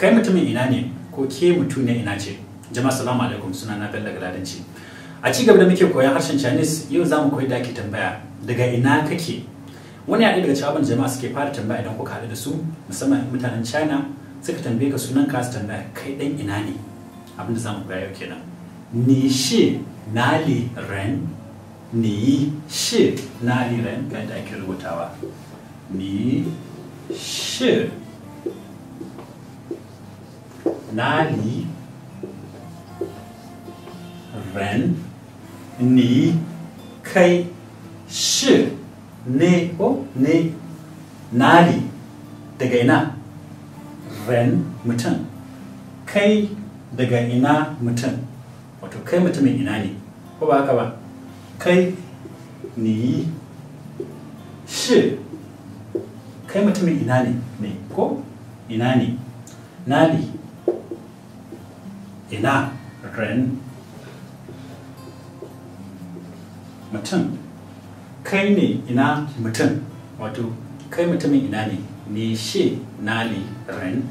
kai mutumin ina ne ko ke mutum ne ina ce? Jama'a salamu alaikum, suna na Bello Galadanci. A ci gaba da muke koyan harshen Chinese, yau za mu koyi da ake tambaya daga ina kake. Wani yaɗa daga cikin jama'a suke fara tambaya idan kuka haɗu da su, musamman mutanen China suka tambaye ka sunan ka su tambaya kai ɗan ina ne. Abinda za mu koya yau kenan. Ni shi nali ren, ni shi nali ren, ga yadda ake rubutawa. Ni shi nali ren, ni kai shi ne ko ne nali daga ina ren mutum kai daga ina mutum wato kai mutumin ina ne ko ba haka ba kai ni shi kai mutumin ina ne ko ina ne nali ina ren mutum kai ne ina mutum wato kai mutumin ina ne ni shi nali ren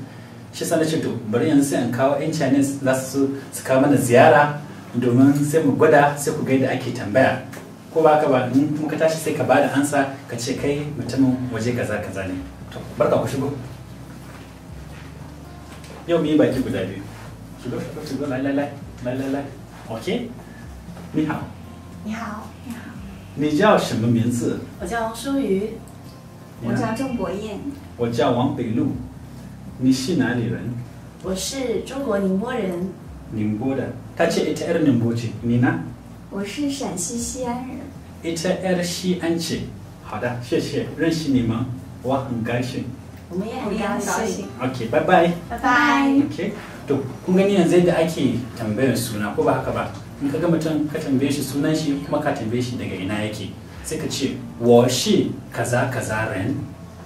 shi sana ce to bari yanzu sai an kawo 'yan Chinese za su kawo mana ziyara domin sai mu gwada sai ku ga yadda ake tambaya ko ba ka ba in kuma ka tashi sai ka bada ansa ka ce kai mutumin waje kaza kaza ne to barka ku shigo yau mu yi baki guda biyu shigo lai okay 你好你好，你好，你叫什么名字？我叫舒瑜，我叫郑博燕，我叫王北路。你是哪里人？我是中国宁波人。宁波的，他ce ita yar Ningbo ce，你呢？我是陕西西安人。ita yar西安ce。好的，谢谢，认识你们，我很高兴。我们也很高兴。OK， 拜拜。拜拜。OK， to kun gani yanzu yadda ake tambayar suna ko ba haka ba? In ka ga mutum ka tambaye shi sunan shi kuma ka tambaye shi daga ina yake sai ka ce wa shi kaza kaza ren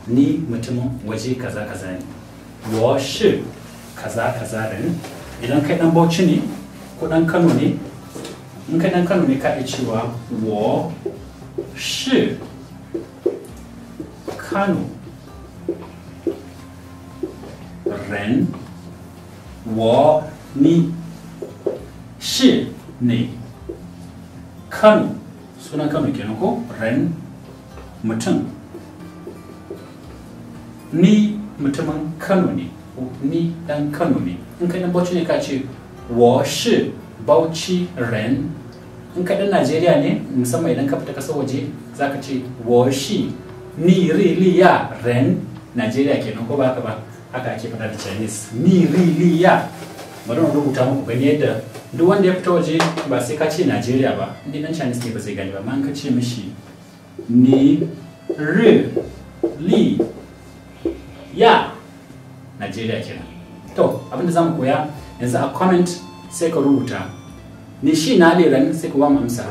ni mutumin waje kaza kaza ne wa shi kaza kaza ren idan kai dan Bauchi ne ko dan Kano ne in kai dan Kano ne ka iya cewa wa shi Kano ren wa ni shi ne Kano sunan Kano kenan ko ren mutum ni mutumin Kano ne ni dan Kano ne in kai dan Bauchi ne ka ce wa shi Bauchi ren in kai dan Najeriya ne musamman idan ka fita kasar waje zaka ce wa shi ni ri li ya ren Najeriya kenan ko ba haka ba haka ake faɗa da Chinese ni ri li ya bari mu rubuta muku gani yadda duk wanda ya fita waje ba sai ka ce Najeriya ba inda dan Chinese ne ba zai gani ba amma an ka ce mishi ni ri li ya Najeriya kenan to abinda zamu koya yanzu a comment sai ka rubuta ni shi na ren sai ka ba mu amsa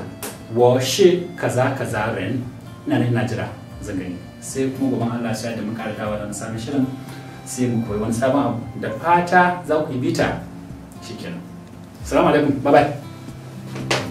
wa shi kaza kaza ren ina jira zan gani sai kuma gaban Allah sai da mun karanta wannan sabon shirin sai mu koyi wani sabon abu da fata za ku yi bita shikenan. Assalamu alaikum. Bye bye.